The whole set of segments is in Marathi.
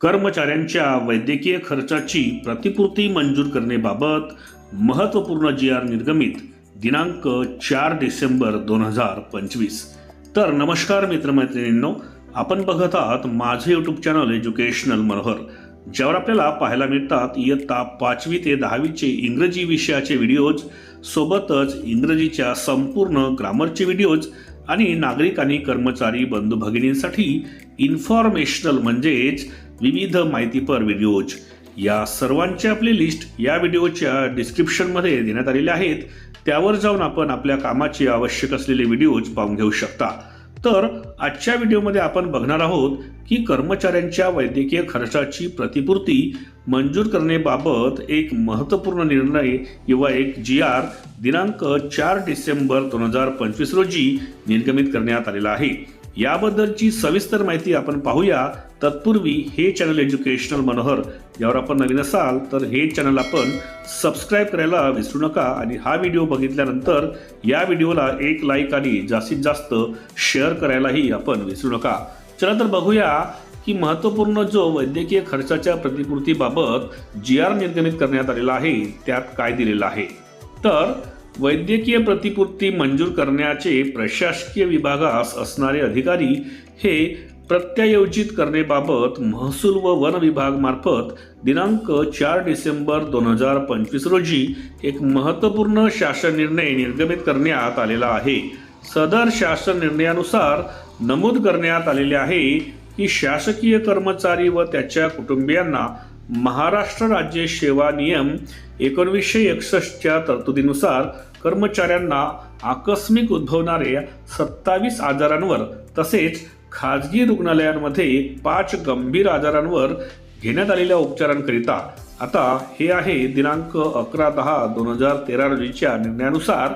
कर्मचाऱ्यांच्या वैद्यकीय खर्चाची प्रतिपूर्ती मंजूर करण्याबाबत महत्त्वपूर्ण जी.आर. निर्गमित दिनांक 4 डिसेंबर 2025. तर नमस्कार मित्रमैत्रिणींनो, आपण बघत आहात माझे यूट्यूब चॅनल एज्युकेशनल मनोहर, ज्यावर आपल्याला पाहायला मिळतात इयत्ता 5वी ते 10वीचे इंग्रजी विषयाचे व्हिडिओज, सोबतच इंग्रजीच्या संपूर्ण ग्रामरचे व्हिडिओज आणि नागरिक आणि कर्मचारी बंधू भगिनींसाठी इन्फॉर्मेशनल म्हणजेच विविध माहितीपर व्हिडिओज. या सर्वांच्या प्लेलिस्ट या व्हिडिओच्या डिस्क्रिप्शनमध्ये देण्यात आलेल्या आहेत. त्यावर जाऊन आपण आपल्या कामाची आवश्यक असलेले व्हिडिओज पाहून घेऊ शकता. तर आजच्या व्हिडिओमध्ये आपण बघणार आहोत की कर्मचाऱ्यांच्या वैद्यकीय खर्चाची प्रतिपूर्ती मंजूर करण्याबाबत एक महत्त्वपूर्ण निर्णय किंवा एक जी.आर. दिनांक 4 डिसेंबर 2025 रोजी निर्गमित करण्यात आलेला आहे. याबद्दलची सविस्तर माहिती आपण पाहूया. तत्पूर्वी हे चॅनल एज्युकेशनल मनोहर यावर आपण नवीन असाल तर हे चॅनल आपण सबस्क्राईब करायला विसरू नका आणि हा व्हिडिओ बघितल्यानंतर या व्हिडिओला एक लाईक आणि जास्तीत जास्त शेअर करायलाही आपण विसरू नका. चला तर बघूया की महत्त्वपूर्ण जो वैद्यकीय खर्चाच्या प्रतिपूर्तीबाबत जी.आर. निर्गमित करण्यात आलेला आहे त्यात काय दिलेलं आहे. तर वैद्यकीय प्रतिपूर्ती मंजूर करण्याचे प्रशासकीय विभागास असणारे अधिकारी हे प्रत्यायोजित करण्याबाबत महसूल व वन विभाग मार्फत दिनांक 4 डिसेंबर 2025 रोजी एक महत्त्वपूर्ण शासन निर्णय निर्गमित करण्यात आलेला आहे. सदर शासन निर्णयानुसार नमूद करण्यात आलेले आहे की शासकीय कर्मचारी व त्याच्या कुटुंबियांना महाराष्ट्र राज्य सेवा नियम 1961च्या तरतुदीनुसार कर्मचाऱ्यांना आकस्मिक उद्भवणाऱ्या 27 आजारांवर तसेच खाजगी रुग्णालयांमध्ये 5 गंभीर आजारांवर घेण्यात आलेल्या उपचारांकरिता आता हे आहे दिनांक 11/10/2013 रोजीच्या निर्णयानुसार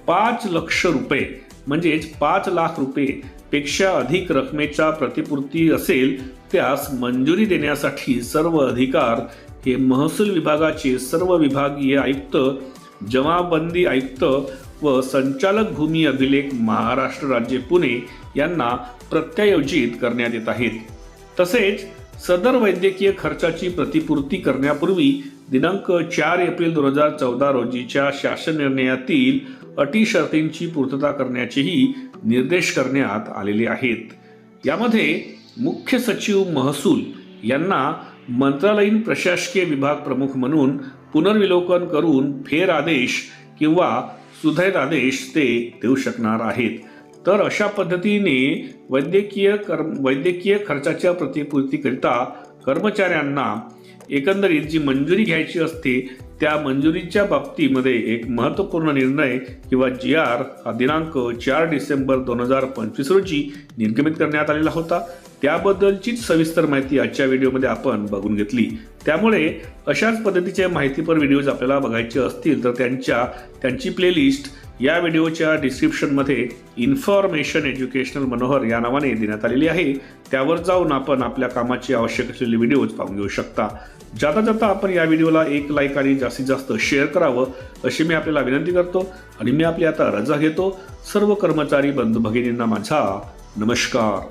5 लाख रुपये म्हणजेच 5 लाख रुपये पेक्षा अधिक रकमेच्या प्रतिपूर्ती असेल त्यास मंजुरी देण्यासाठी सर्व अधिकार हे महसूल विभागाचे सर्व विभागीय आयुक्त, जमाबंदी आयुक्त व संचालक भूमी अभिलेख महाराष्ट्र राज्य पुणे यांना प्रत्यायोजित करण्यात येत आहेत. तसेच सदर वैद्यकीय खर्चाची प्रतिपूर्ती करण्यापूर्वी दिनांक 4 एप्रिल 2014 रोजीच्या शासन निर्णयातील अटी शर्तींची पूर्तता करण्याचेही निर्देश करण्यात आलेले आहेत. यामध्ये मुख्य सचिव महसूल यांना मंत्रालयीन प्रशासकीय विभाग प्रमुख म्हणून पुनर्विलोकन करून फेर आदेश किंवा सुधारित आदेश ते देऊ शकणार आहेत. तर अशा पद्धतीने वैद्यकीय खर्चाच्या प्रतिपूर्तीकरिता कर्मचाऱ्यांना एकंदरीत जी मंजुरी घ्यायची असते त्या मंजुरीच्या बाबतीमध्ये एक महत्त्वपूर्ण निर्णय किंवा जी.आर. हा दिनांक 4 डिसेंबर 2025 रोजी निर्गमित करण्यात आलेला होता. त्याबद्दलचीच सविस्तर माहिती आजच्या व्हिडिओमध्ये आपण बघून घेतली. त्यामुळे अशाच पद्धतीचे माहितीपर व्हिडिओज आपल्याला बघायचे असतील तर त्यांची प्लेलिस्ट या व्हिडिओच्या डिस्क्रिप्शनमध्ये इन्फॉर्मेशन एज्युकेशनल मनोहर या नावाने देण्यात आलेली आहे. त्यावर जाऊन आपण आपल्या कामाची आवश्यक असलेले व्हिडिओज पाहून घेऊ शकता. जाता जाता आपण या व्हिडिओला एक लाईक आणि जास्तीत जास्त शेअर करावं अशी मी आपल्याला विनंती करतो आणि मी आपली आता रजा घेतो. सर्व कर्मचारी बंधू भगिनींना माझा नमस्कार.